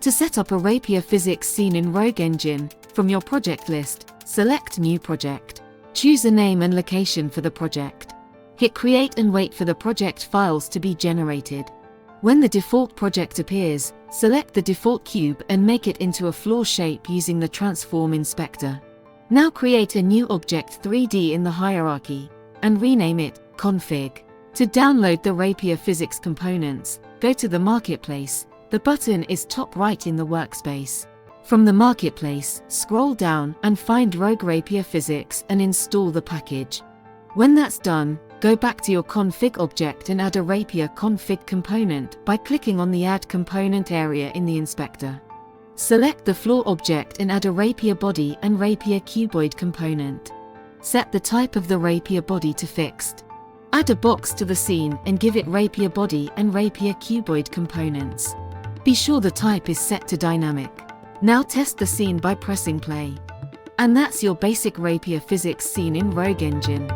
To set up a Rapier Physics scene in Rogue Engine, from your project list, select New Project. Choose a name and location for the project. Hit Create and wait for the project files to be generated. When the default project appears, select the default cube and make it into a floor shape using the Transform Inspector. Now create a new object 3D in the hierarchy, and rename it Config. To download the Rapier Physics components, go to the Marketplace. The button is top right in the workspace. From the Marketplace, scroll down and find Rogue Rapier Physics and install the package. When that's done, go back to your config object and add a Rapier Config component by clicking on the Add Component area in the inspector. Select the floor object and add a Rapier Body and Rapier Cuboid component. Set the type of the Rapier Body to Fixed. Add a box to the scene and give it Rapier Body and Rapier Cuboid components. Be sure the type is set to Dynamic. Now test the scene by pressing play. And that's your basic Rapier Physics scene in Rogue Engine.